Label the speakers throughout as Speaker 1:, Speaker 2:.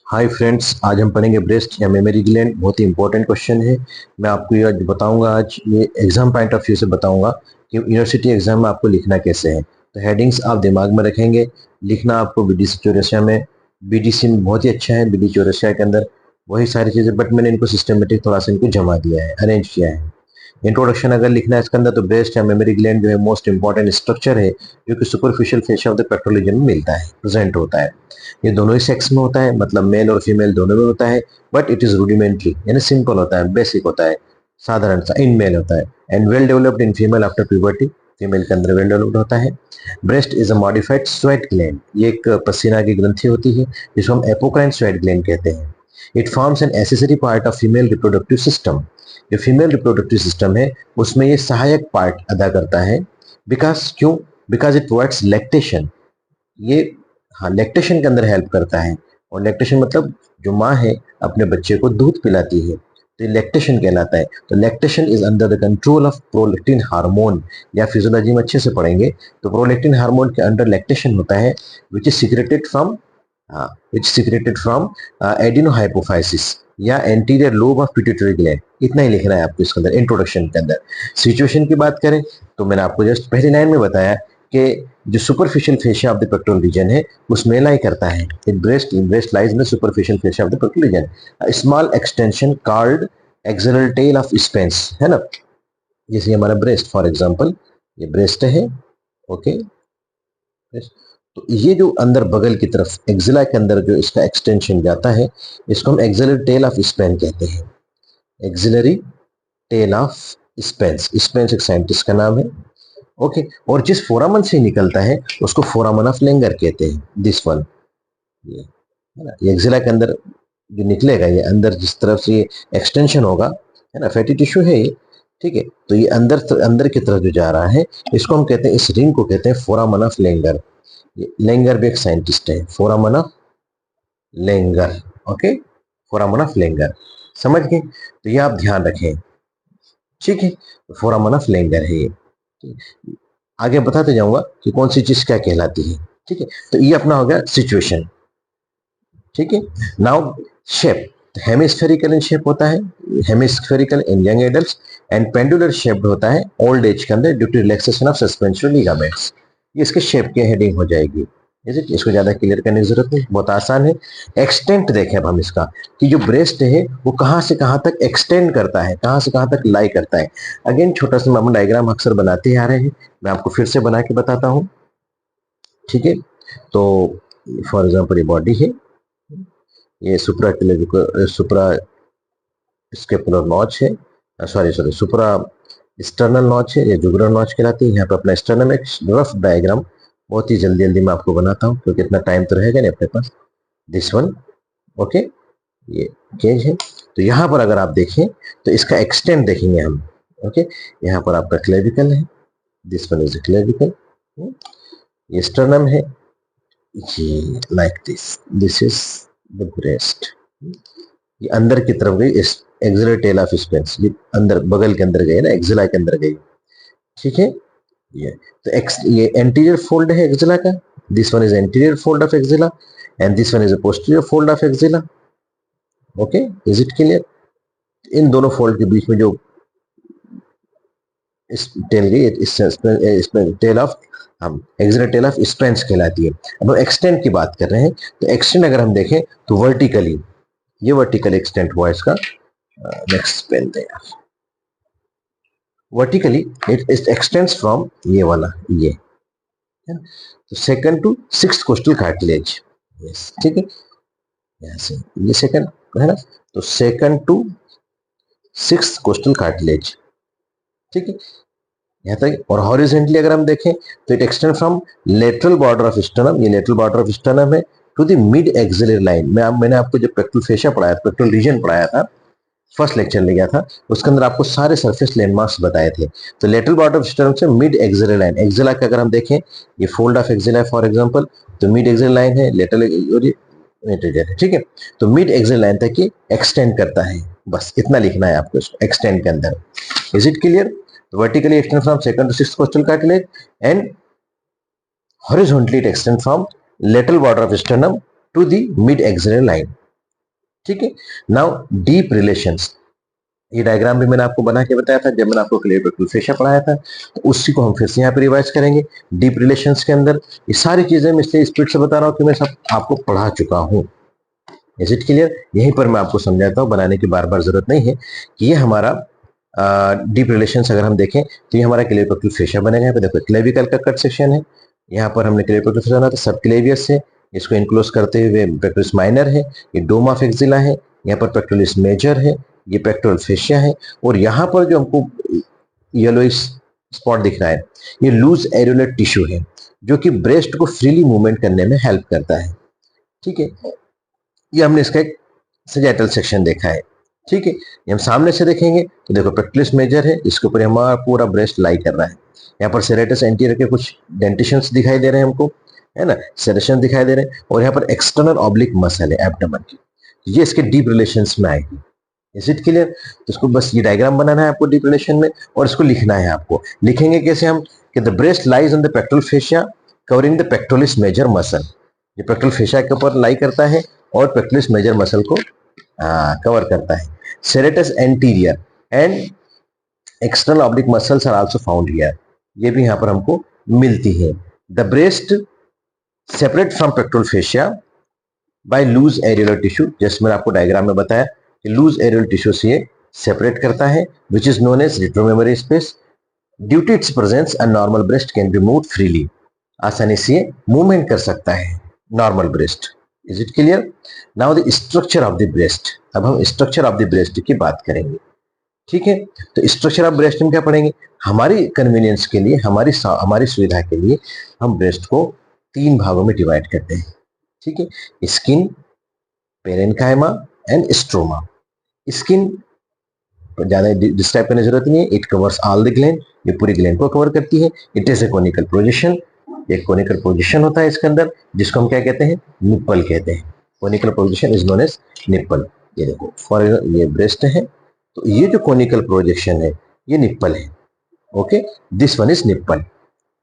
Speaker 1: Hi friends, आज हम पढ़ेंगे ब्रेस्ट या मेमोरी ग्लैंड। बहुत ही इंपॉर्टेंट क्वेश्चन है। मैं आपको ये आज बताऊंगा, आज ये एग्जाम पॉइंट ऑफ व्यू से बताऊंगा कि यूनिवर्सिटी एग्जाम में आपको लिखना कैसे है। तो हेडिंग्स आप दिमाग में रखेंगे। लिखना आपको बीडीसी चौरसिया में, बीडीसी में बहुत ही अच्छा है, बीडी चौरसिया के अंदर वही सारी चीजें, बट मैंने इनको सिस्टमेटिक थोड़ा सा इनको जमा दिया है, अरेंज किया है। इंट्रोडक्शन अगर लिखना है इसके अंदर, तो ब्रेस्ट या मेमोरी ग्लैंड जो है मोस्ट इंपॉर्टेंट स्ट्रक्चर है जो कि superficial face of the pectoral region में मिलता है, प्रेजेंट होता है। ये दोनों ही सेक्स में होता है, मतलब मेल और फीमेल दोनों में होता है, बट इट इज रूडिमेंट्री, यानी सिंपल होता है, बेसिक होता है, साधारण सा इन मेल होता है, and well developed in female after puberty. Female के अंदर वेल डेवलप्ड होता है। Breast is a modified sweat gland, ये एक पसीना की ग्रंथि होती है जिसको हम एपोक्राइन स्वेट ग्लैंड कहते हैं। It forms an accessory part of female reproductive system. जो फीमेल रिप्रोडक्टिव सिस्टम है उसमें ये सहायक पार्ट अदा करता है। बिकॉज क्यों? Because it provides lactation. ये, हाँ, लैक्टेशन के अंदर हेल्प करता है। और लैक्टेशन मतलब जो माँ है अपने बच्चे को दूध पिलाती है, तो ये लैक्टेशन कहलाता है। तो lactation is under the control of prolactin hormone, या फिजियोलॉजी में अच्छे से पढ़ेंगे तो प्रोलैक्टिन हार्मोन के अंडर लैक्टेशन होता है, विच इज सिक्रेटेड फ्रॉम, हाँ, विच सिक्रेटेड फ्रॉम एडिनोहाइपोफाइसिस या anterior lobe of pituitary gland. इतना ही लिखना है आपको इसके अंदर, इंट्रोडक्शन के अंदर। सिचुएशन की बात करें तो मैंने आपको जस्ट पहली लाइन में बताया कि जो superficial fascia of the pectoral region है उसमें लाई करता है। इन ब्रेस्ट लाइज में superficial fascia of the pectoral region, small extension called axillary tail of Spence, है ना। जैसे हमारा ब्रेस्ट, फॉर एग्जांपल ये ब्रेस्ट है, ओके। तो ये जो अंदर बगल की तरफ एक्सिला के अंदर जो इसका एक्सटेंशन जाता है, इसको हम एक्सिलरी टेल ऑफ स्पेन कहते हैं। Axillary tail of Spence, Spence एक साइंटिस्ट का नाम है, ओके। और जिस फोरामन से निकलता है उसको फोरामन ऑफ लेंगर कहते हैं। दिस वन, ये है ना, ये एक्सिला के अंदर जो निकलेगा, ये अंदर जिस तरफ से ये एक्सटेंशन होगा, है ना, फैटी टिश्यू है ये, ठीक है। तो ये अंदर अंदर की तरफ जो जा रहा है इसको हम कहते हैं, इस रिंग को कहते हैं फोरामन ऑफ लेंगर। लेंगर भी एक साइंटिस्ट है, फोरामन ऑफ लेंगर, ओके, फोरामन ऑफ लेंगर, समझ गए। तो ये आप ध्यान रखें, ठीक है। फोरामन ऑफ लेंगर है ये। आगे बताते जाऊंगा कि कौन सी चीज क्या कहलाती है, ठीक है। तो ये अपना हो गया सिचुएशन, ठीक है। Now shape, hemispherical in shape होता है, hemispherical in young adults, and pendular shaped होता है ओल्ड एज के अंदर due to relaxation of suspension ligaments. ये इसके शेप की हेडिंग हो जाएगी। जैसे कि इसको ज्यादा क्लियर करने की जरूरत नहीं, बहुत आसान है। एक्सटेंट देखें अब हम इसका, कि जो ब्रेस्ट है वो कहां से कहां तक एक्सटेंड करता है, कहां से कहां तक लाई करता है। अगेन छोटा सा हम डायग्राम अक्सर बनाते ही आ रहे हैं, मैं आपको फिर से बना के बताता हूं, ठीक है। तो फॉर एग्जाम्पल ये बॉडी है, ये सुप्रा स्केपुलर नॉच है, सॉरी सॉरी सुप्रा स्टर्नल नॉच है, ये जुगुलर नॉच कहलाती है। यहाँ पे अपना स्टर्नम एक रफ डायग्राम बहुत ही जल्दी जल्दी मैं आपको बनाता हूँ क्योंकि इतना टाइम तो रहेगा नहीं अपने पास। दिस वन, ओके, ये केज है। तो यहाँ पर अगर आप देखें तो इसका एक्सटेंट देखेंगे हम, ओके। यहाँ पर आपका क्लेविकल है, दिस वन इज क्लेविकल, ये स्टर्नम है, ये like this is the breast. ये अंदर की तरफ गई, इस एक्सिलर टेल ऑफ स्पेंस, ये अंदर बगल के अंदर गई ना, एक्सिला के अंदर गई, ठीक है। ये तो ये एंटीरियर फोल्ड है एक्सिला का, this one is anterior fold of axilla, and this one is a posterior fold of axilla, okay. Is it clear? इन दोनों फोल्ड के बीच में जो इस टेल गई, इस टेल ऑफ, हम एक्सिलर टेल ऑफ स्पेंस कहलाती है। अब हम एक्सटेंट की बात कर रहे हैं, तो एक्सटेंट अगर हम देखें तो वर्टिकली, ये वर्टिकल एक्सटेंट हुआ इसका। नेक्स्ट पेन दे, वर्टिकली इट एक्सटेंड्स फ्रॉम ये वाला, ये है ना, तो second to sixth costal cartilage, yes, ठीक है। यहाँ से ये सेकंड है ना, तो second to sixth costal cartilage, ठीक है, यहाँ तक। और हॉरिजेंटली अगर हम देखें तो it extend from lateral border of sternum, ये लेटरल बॉर्डर ऑफ स्टर्नम है, to the mid axillary line. मैंने आपको जो पेक्टोरल फेशिया पढ़ाया, पेक्टोरल रीजन पढ़ाया था, फर्स्ट लेक्चर ले गया था, उसके अंदर आपको सारे सरफेस लैंडमार्क्स बताए थे। तो लेटरल बॉर्डर ऑफ स्टर्नम से मिड एक्सिलरी लाइन, एक्सिला का अगर हम देखें, ये फोल्ड ऑफ एक्सिला है फॉर एग्जांपल, तो मिड एक्सिलरी लाइन है, लेटरल और ये इंटीरियर है, ठीक है। तो मिड एक्सिलरी लाइन तक ये एक्सटेंड करता है, बस इतना लिखना है आपको इसको एक्सटेंड के अंदर। Is it clear? Vertically extend from second to sixth costal cartilage, and horizontally it extends from lateral border of sternum to the mid axillary line. ठीक है। नाउ डीप रिलेशंस, ये डायग्राम भी मैंने आपको बना के बताया था जब मैंने आपको क्लियर फेशिया पढ़ाया था, तो उसी को हम फिर से यहाँ पे रिवाइज करेंगे। डीप रिलेशंस के अंदर ये सारी चीजें मैं इसलिए स्पीड से बता रहा हूँ कि मैं सब आपको पढ़ा चुका हूँ। Is it clear? यहीं पर मैं आपको समझाता हूँ, बनाने की बार बार जरूरत नहीं है कि ये हमारा डीप रिलेशंस अगर हम देखें तो ये हमारा क्लियर फेशिया बनेगा। यहाँ पे देखो क्लेविकल का कट सेक्शन है, यहाँ पर हमने क्लियर फेशिया बना था, सब क्लेवियस है, इसको इनक्लोज करते हुए पेक्टोरस माइनर है, ये डोम ऑफ एक्सिला है, यहाँ पर पेक्टोरस मेजर है, ये पेक्टोरल फेशिया है, और यहाँ पर जो हमको येलो स्पॉट दिख रहा है ये लूज एरियोलर टिश्यू है जो कि ब्रेस्ट को फ्रीली मूवमेंट करने में हेल्प करता है। ठीक है, ये हमने इसका एक सजेटल सेक्शन देखा है। ठीक है, ये हम सामने से देखेंगे तो देखो पेक्टोरस मेजर है, इसके ऊपर हमारा पूरा ब्रेस्ट लाई कर रहा है। यहाँ पर सेरेटस एंटीरियर के कुछ डेंटेशंस दिखाई दे रहे हैं हमको, है ना, सेरेशन दिखाई दे रहे हैं, और यहाँ पर एक्सटर्नल ऑब्लिक मसल है एब्डोमेन की, ये इसके डीप रिलेशंस में आएगी। Is it clear? तो इसको बस ये डायग्राम बनाना है आपको डीप रिलेशन में, और इसको लिखना है आपको। लिखेंगे कैसे हम कि the breast lies on the pectoral fascia covering the pectoralis major muscle, ये पेक्टोरल फेशिया के ऊपर लाई करता है और पेक्टोरलिस मेजर मसल को कवर करता है। Serratus anterior and external oblique muscles are also found here, ये भी यहाँ पर हमको मिलती है। The breast separate from pectoral fascia by loose areolar tissue, जैसे मैंने आपको डायग्राम में बताया कि लूज एरियोलर टिश्यू से ये सेपरेट करता है, which is known as retromammary space. Due to its presence a normal breast can be moved freely, आसानी से मूवमेंट कर सकता है normal breast. Is it clear? Now the structure of the breast, अब हम स्ट्रक्चर ऑफ द ब्रेस्ट की बात करेंगे। ठीक है, तो स्ट्रक्चर ऑफ ब्रेस्ट में क्या पढ़ेंगे? हमारी कन्वीनियंस के लिए, हमारी सुविधा के लिए हम ब्रेस्ट को 3 भागों में डिवाइड करते हैं। ठीक है, skin, parenchyma and stroma. Skin ज्यादा डिस्क्राइब करने की जरूरत नहीं है, it covers all the gland, ये पूरी ग्लैंड को कवर करती है। It is a conical position, एक कोनिकल पोजीशन होता है इसके अंदर जिसको हम क्या कहते हैं? निप्पल कहते हैं। Conical position is known as nipple. ये देखो फॉर ये ब्रेस्ट है, तो ये जो कोनिकल प्रोजेक्शन है ये निप्पल है। Okay, this one is nipple,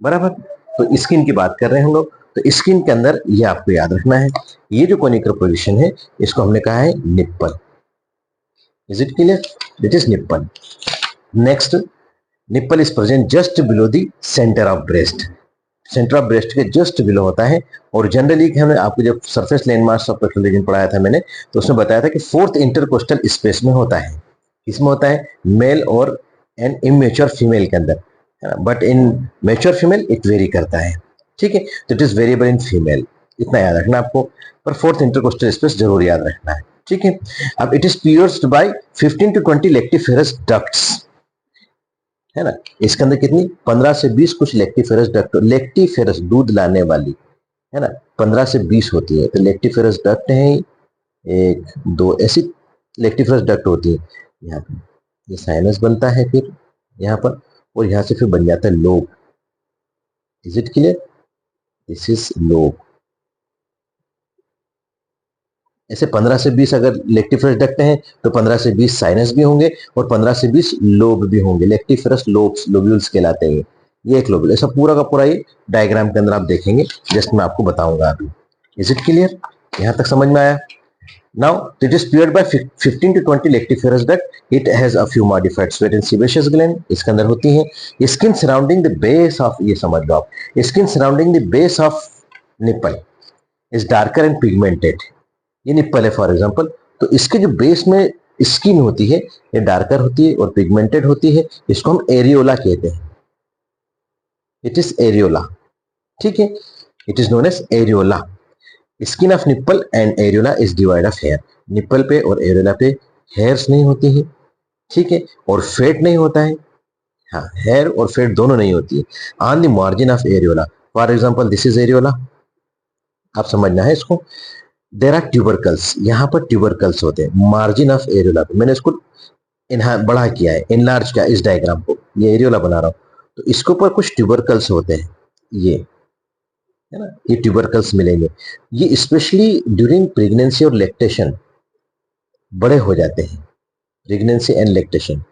Speaker 1: बराबर। तो स्किन की बात कर रहे हैं हम लोग, तो स्किन के अंदर ये आपको याद रखना है, ये जो कोनिकल पोजीशन है इसको हमने कहा है nipple. Is it clear? That is nipple. Next, nipple is present just below the centre of breast, centre of breast के जस्ट बिलो होता है। और जनरली हमने आपको जब surface landmarks of pectoral region पढ़ाया था मैंने, तो उसमें बताया था कि 4th इंटरकोस्टल स्पेस में होता है। इसमें होता है मेल और एन इमेच्योर फीमेल के अंदर, but in mature female it very करता है। ठीक है, तो it is variable in female, इतना याद रखना आपको, पर 4th इंटरकोस्टल स्पेस जरूर याद रखना है। ठीक है, अब it is pierced by 15 to 20 lactiferous ducts, है ना। इसके अंदर कितनी? 15 से 20 कुछ लेक्टिफेरस डक्ट, लेक्टिफेरस दूध लाने वाली, है ना, 15 से 20 होती है। तो लेक्टिफेरस डक्ट है 1 2 ऐसी लेक्टिफेरस डक्ट होती है। यहाँ पे ये साइनस बनता है फिर यहाँ पर, और यहाँ से फिर बन जाता है lobe. Is it clear? This is lobe. ऐसे 15 से 20 अगर लेक्टिफेरस डक्ट हैं तो 15 से 20 साइनस भी होंगे और 15 से 20 लोब भी होंगे। लेक्टिफेरस लोब्स, लोब्यूल्स कहलाते हैं ये एक लोब्यूल। ऐसा पूरा का पूरा ये डायग्राम के अंदर आप देखेंगे, जस्ट मैं आपको बताऊंगा अभी। Is it clear? यहां तक समझ में आया? Now it is pierced by 15 to 20 lactiferous duct, it has a few modified sweat and sebaceous gland, इसके अंदर होती है। Skin surrounding the base of, ये समझ लो आप, skin surrounding the base of nipple is darker and pigmented, ये nipple है फॉर एग्जांपल। तो इसके जो बेस में स्किन होती है ये डार्कर होती है और पिगमेंटेड होती है, इसको हम एरियोला कहते हैं। It is areola. ठीक है, it is known as areola. Skin of nipple and areola is devoid of hair, nipple पे और एरियोला पे हेयर्स नहीं होती है। ठीक है, और फेट नहीं होता है। हाँ, हेयर और फेट दोनों नहीं होती है on the margin of areola. For example this is areola, आप समझना है इसको। देर आर ट्यूबरकल्स, यहाँ पर ट्यूबरकल्स होते हैं मार्जिन ऑफ एरियोला पे। मैंने इसको बड़ा किया है, इनलार्ज किया इस डायग्राम को, ये एरियोला बना रहा हूं, तो इसके ऊपर कुछ ट्यूबरकल्स होते हैं, ये है ना, ये ट्यूबरकल्स मिलेंगे। ये स्पेशली ड्यूरिंग प्रेगनेंसी और लैक्टेशन बड़े हो जाते हैं, प्रेगनेंसी एंड लैक्टेशन।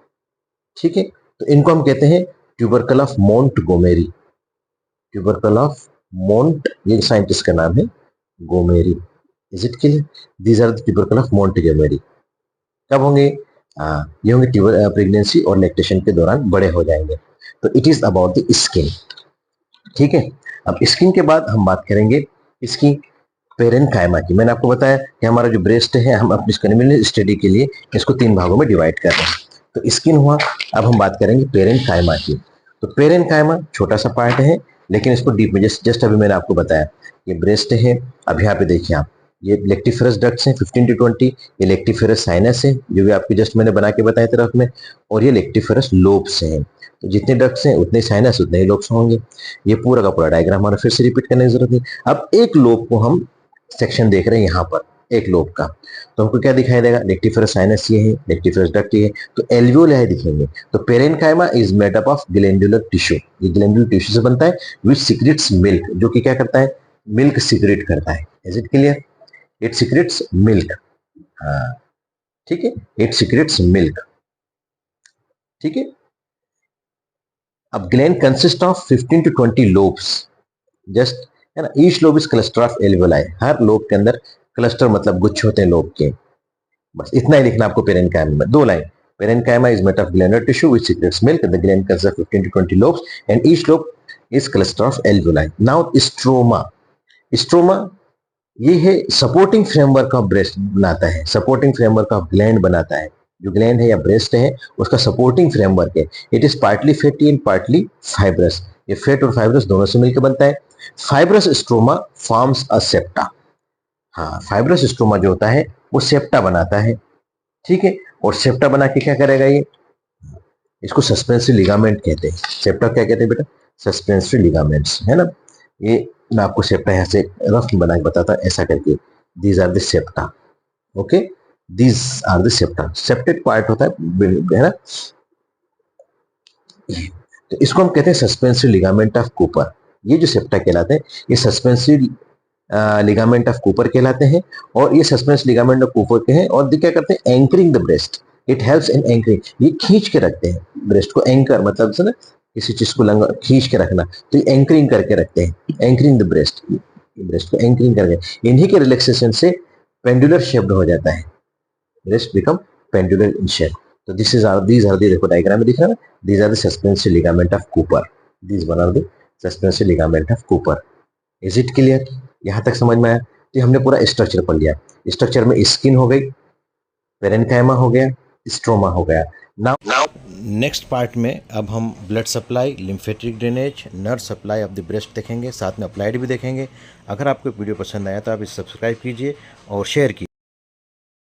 Speaker 1: ठीक है, तो इनको हम कहते हैं tubercle of Montgomery, tubercle of Mont, ये साइंटिस्ट का नाम है, गोमेरी। Is it clear? These are the tubercle of Montgomery. कब होंगे? ये होंगे प्रेगनेंसी और लैक्टेशन के दौरान बड़े हो जाएंगे। तो it is about the skin. ठीक है, अब स्किन के बाद हम बात करेंगे इसकी पेरेन्काइमा की। मैंने आपको बताया कि हमारा जो ब्रेस्ट है, हम अपनी कन्वीनियंट स्टडी के लिए इसको 3 भागों में डिवाइड कर रहे हैं। तो स्किन हुआ, अब हम बात करेंगे पेरेन्काइमा की। तो पेरेन्काइमा छोटा सा पार्ट है, लेकिन इसको डीप में जस्ट अभी मैंने आपको बताया ये ब्रेस्ट है। अब यहाँ पे देखिए आप, ये लेक्टिफेरस डक्ट्स हैं 15 to 20, ये लेक्टिफेरस साइनस है जो भी आपको जस्ट मैंने बना के बताया तरफ में, और ये लेक्टिफेरस लोब्स हैं। तो जितने डक्ट्स हैं उतने साइनस उतने ही लोब्स होंगे। ये पूरा का पूरा डायग्राम हमारा फिर से रिपीट करने की जरूरत नहीं। अब एक लोब को हम सेक्शन देख रहे हैं यहाँ पर, एक लोब का, तो हमको क्या दिखाई देगा? लेक्टिफेरस साइनस ये है, लेक्टिफेरस डक्ट ये है, तो एल्वियोलाई दिखेंगे। तो parenchyma is made up of glandular tissue, ये ग्लैंडुलर टिश्यू से बनता है, विच सीक्रेट्स मिल्क, जो कि क्या करता है? मिल्क सीक्रेट करता है। Is it clear? It secrets milk. हाँ, ठीक है, इट सीक्रेट्स मिल्क। ठीक है, अब gland consist of 15 to 20 lobes, just है ना। Each lobe is cluster of alveoli, her lobe के अंदर क्लस्टर मतलब गुच्छ होते हैं लोब के। बस इतना ही लिखना आपको पेरेन्काइमा में, 2 line. Parenchyma is made of glandular tissue which secretes milk. The gland consists of 15 to 20 lobes and each lobe is cluster of alveoli. Now stroma, stroma ये है सपोर्टिंग फ्रेमवर्क ऑफ ब्रेस्ट बनाता है, supporting framework of gland बनाता है। जो gland है या breast है उसका सपोर्टिंग फ्रेमवर्क है। It is partly fatty and partly fibrous, ये फैट और फाइब्रस दोनों से मिलकर बनता है। Fibrous stroma forms a septa. हाँ, फाइब्रस स्ट्रोमा जो होता है वो सेप्टा बनाता है। ठीक है, और सेप्टा बना के क्या करेगा? ये इसको सस्पेंसरी लिगामेंट कहते हैं। सेप्टा क्या कहते हैं बेटा? सस्पेंसरी लिगामेंट्स, है ना। ये मैं आपको सेप्टा यहाँ से रफ में बना के बताता ऐसा करके। These are the septa, okay, these are the septa. Septate part होता है ना, तो इसको हम कहते हैं सस्पेंसरी लिगामेंट ऑफ कूपर। ये जो सेप्टा कहलाते हैं ये सस्पेंसरी लिगामेंट ऑफ कूपर कहलाते हैं, और ये सस्पेंस लिगामेंट ऑफ कूपर के हैं। और क्या करते हैं? Anchoring the breast, it helps in anchoring, ये खींच के रखते हैं ब्रेस्ट को। एंकर मतलब से ना किसी चीज को खींच के रखना, तो ये एंकरिंग करके रखते हैं, एंकरिंग द ब्रेस्ट, ब्रेस्ट को एंकरिंग करके। इन्हीं के रिलैक्सेशन से पेंडुलर शेप्ड हो जाता है, breast become pendular in shape. तो दीज आर द, देखो डायग्राम में दिख रहा है, these are the suspensory ligament of Cooper, these one are the suspensory ligament of Cooper. Is it clear? यहां तक समझ में आया? तो हमने पूरा स्ट्रक्चर पढ़ लिया। स्ट्रक्चर में स्किन हो गई, पेरेन्काइमा हो गया, स्ट्रोमा हो गया। नाउ नेक्स्ट पार्ट में अब हम blood supply, lymphatic drainage, nerve supply of the breast देखेंगे, साथ में अप्लाइड भी देखेंगे। अगर आपको वीडियो पसंद आया तो आप इसे सब्सक्राइब कीजिए और शेयर कीजिए।